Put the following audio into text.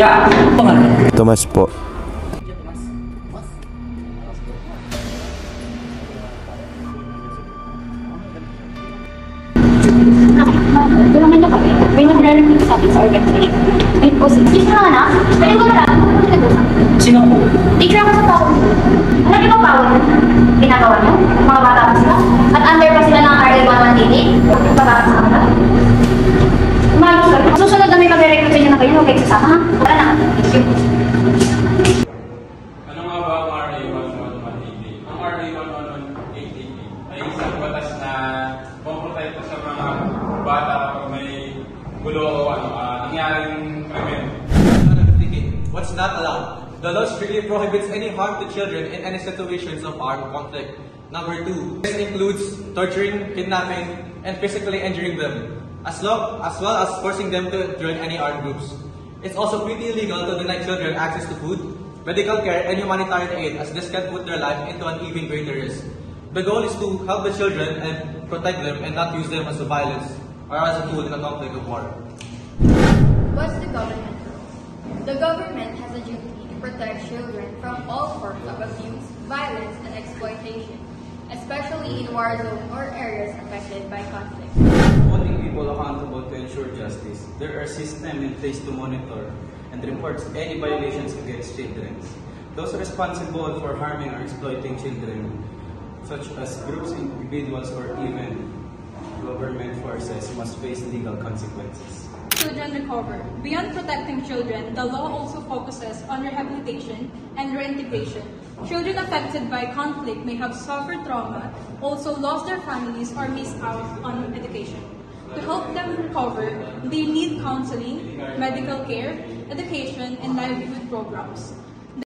Kuya, pangalan? Tomas po. Tulungan niyo kami. May nag-recruit sa atin sa organization. May post. Please na anak. Pwede ko na lang. Sino po? Teacher ako sa tao. Ano yung power? Ginagawa niyo? Mga bata pa sila? At under pa sila ng RL 118? Bata sa kanila? Umayos ka. Susunod na may mag-recruit sa inyo na kayo. Huwag kayo sasama ha? Wala na. Thank you. Ano nga ba ang RA 11188? Ang RA 11188 ay isang batas na pumprotekta sa mga bata kapag may gulo o nangyaring krimen. What's not allowed? The law strictly prohibits any harm to children in any situations of armed conflict. Number 2, this includes torturing, kidnapping, and physically injuring them, as well as forcing them to join any armed groups. It's also pretty illegal to deny children access to food, medical care, and humanitarian aid, as this can put their life into an even greater risk. The goal is to help the children and protect them and not use them as a violence or as a tool in a conflict of war. What's the government role? The government has a duty to protect children from all forms of abuse, violence, and exploitation, especially in war zones or areas affected by conflict. Holding people accountable to ensure justice, there are systems in place to monitor and report any violations against children. Those responsible for harming or exploiting children, such as groups, individuals, or even government forces, must face legal consequences. Children recover. Beyond protecting children, the law also focuses on rehabilitation and reintegration. Children affected by conflict may have suffered trauma, also lost their families, or missed out on education. To help them recover, they need counseling, medical care, education, and livelihood programs.